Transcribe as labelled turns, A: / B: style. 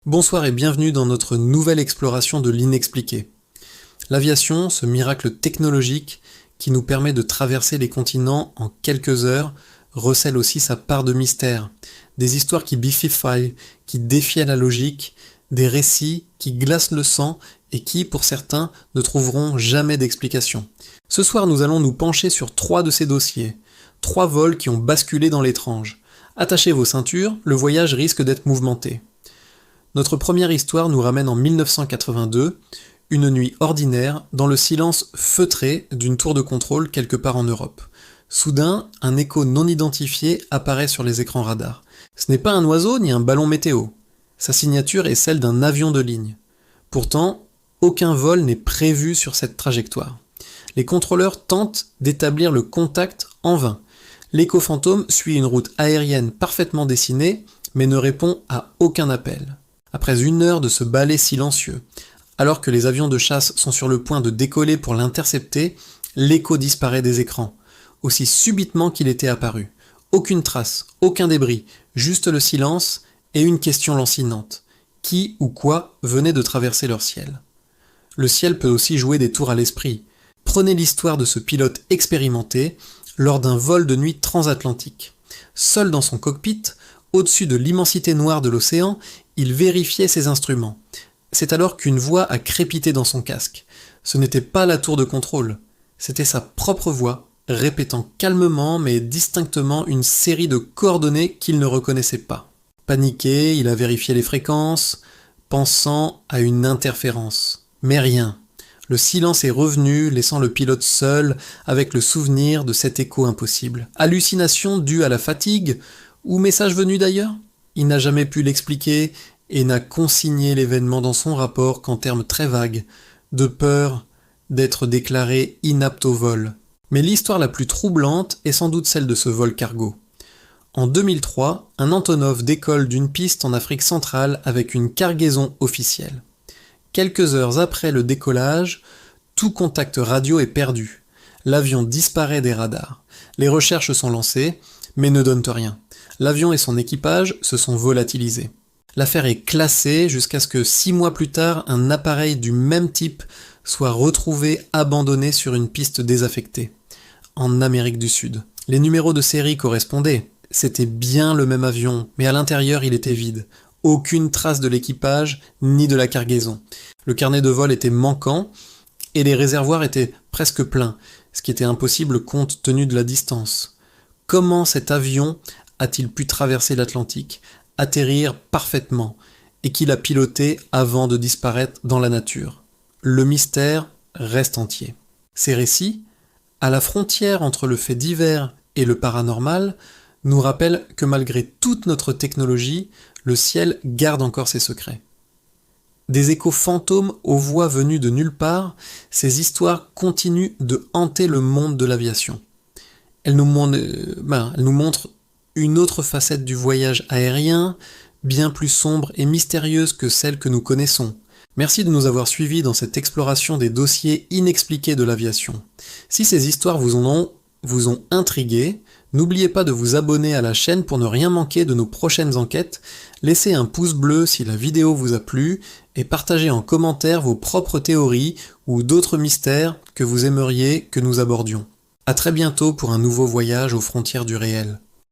A: Bonsoir et bienvenue dans notre nouvelle exploration de l'inexpliqué. L'aviation, ce miracle technologique qui nous permet de traverser les continents en quelques heures, recèle aussi sa part de mystère. Des histoires qui bififient, qui défient la logique, des récits qui glacent le sang et qui, pour certains, ne trouveront jamais d'explication. Ce soir, nous allons nous pencher sur 3 de ces dossiers. 3 vols qui ont basculé dans l'étrange. Attachez vos ceintures, le voyage risque d'être mouvementé. Notre première histoire nous ramène en 1982, une nuit ordinaire, dans le silence feutré d'une tour de contrôle quelque part en Europe. Soudain, un écho non identifié apparaît sur les écrans radars. Ce n'est pas un oiseau ni un ballon météo. Sa signature est celle d'un avion de ligne. Pourtant, aucun vol n'est prévu sur cette trajectoire. Les contrôleurs tentent d'établir le contact en vain. L'écho fantôme suit une route aérienne parfaitement dessinée, mais ne répond à aucun appel. Après 1 heure de ce balai silencieux, alors que les avions de chasse sont sur le point de décoller pour l'intercepter, l'écho disparaît des écrans, aussi subitement qu'il était apparu. Aucune trace, aucun débris, juste le silence et une question lancinante. Qui ou quoi venait de traverser leur ciel? Le ciel peut aussi jouer des tours à l'esprit. Prenez l'histoire de ce pilote expérimenté lors d'un vol de nuit transatlantique. Seul dans son cockpit, au-dessus de l'immensité noire de l'océan, il vérifiait ses instruments. C'est alors qu'une voix a crépité dans son casque. Ce n'était pas la tour de contrôle, c'était sa propre voix, répétant calmement mais distinctement une série de coordonnées qu'il ne reconnaissait pas. Paniqué, il a vérifié les fréquences, pensant à une interférence. Mais rien. Le silence est revenu, laissant le pilote seul avec le souvenir de cet écho impossible. Hallucination due à la fatigue ou message venu d'ailleurs? Il n'a jamais pu l'expliquer et n'a consigné l'événement dans son rapport qu'en termes très vagues, de peur d'être déclaré inapte au vol. Mais l'histoire la plus troublante est sans doute celle de ce vol cargo. En 2003, un Antonov décolle d'une piste en Afrique centrale avec une cargaison officielle. Quelques heures après le décollage, tout contact radio est perdu. L'avion disparaît des radars. Les recherches sont lancées, mais ne donnent rien. L'avion et son équipage se sont volatilisés. L'affaire est classée jusqu'à ce que 6 mois plus tard, un appareil du même type soit retrouvé abandonné sur une piste désaffectée, en Amérique du Sud. Les numéros de série correspondaient, c'était bien le même avion, mais à l'intérieur il était vide. Aucune trace de l'équipage ni de la cargaison. Le carnet de vol était manquant et les réservoirs étaient presque pleins, ce qui était impossible compte tenu de la distance. Comment cet avion a-t-il pu traverser l'Atlantique, atterrir parfaitement, et qu'il a piloté avant de disparaître dans la nature? Le mystère reste entier. Ces récits, à la frontière entre le fait divers et le paranormal, nous rappellent que malgré toute notre technologie, le ciel garde encore ses secrets. Des échos fantômes aux voix venues de nulle part, ces histoires continuent de hanter le monde de l'aviation. Elles nous montrent une autre facette du voyage aérien, bien plus sombre et mystérieuse que celle que nous connaissons. Merci de nous avoir suivis dans cette exploration des dossiers inexpliqués de l'aviation. Si ces histoires vous ont intrigué, n'oubliez pas de vous abonner à la chaîne pour ne rien manquer de nos prochaines enquêtes, laissez un pouce bleu si la vidéo vous a plu et partagez en commentaire vos propres théories ou d'autres mystères que vous aimeriez que nous abordions. À très bientôt pour un nouveau voyage aux frontières du réel.